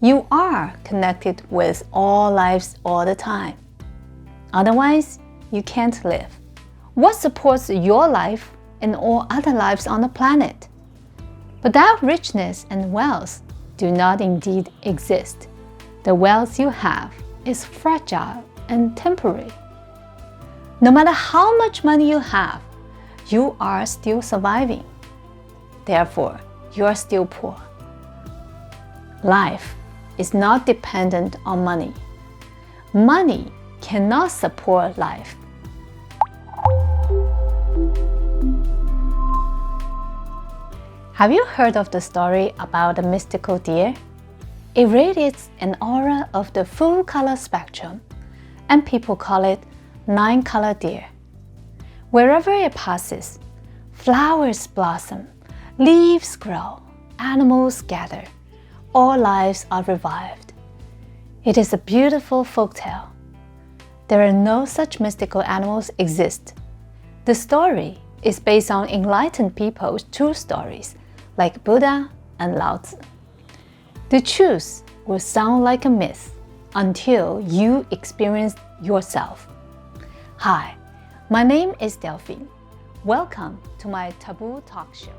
You are connected with all lives all the time. Otherwise, you can't live. What supports your life and all other lives on the planet? But that richness and wealth do not indeed exist. The wealth you have is fragile and temporary. No matter how much money you have, you are still surviving. Therefore, you are still poor. Life is not dependent on money. Money cannot support life. Have you heard of the story about the mystical deer? It radiates an aura of the full color spectrum, and people call it nine-color deer. Wherever it passes, flowers blossom, leaves grow, animals gather, all lives are revived. It is a beautiful folktale. There are no such mystical animals exist. The story is based on enlightened people's true stories, like Buddha and Lao Tzu. The truth will sound like a myth until you experience yourself. Hi, my name is Delphine. Welcome to my Taboo Talk Show.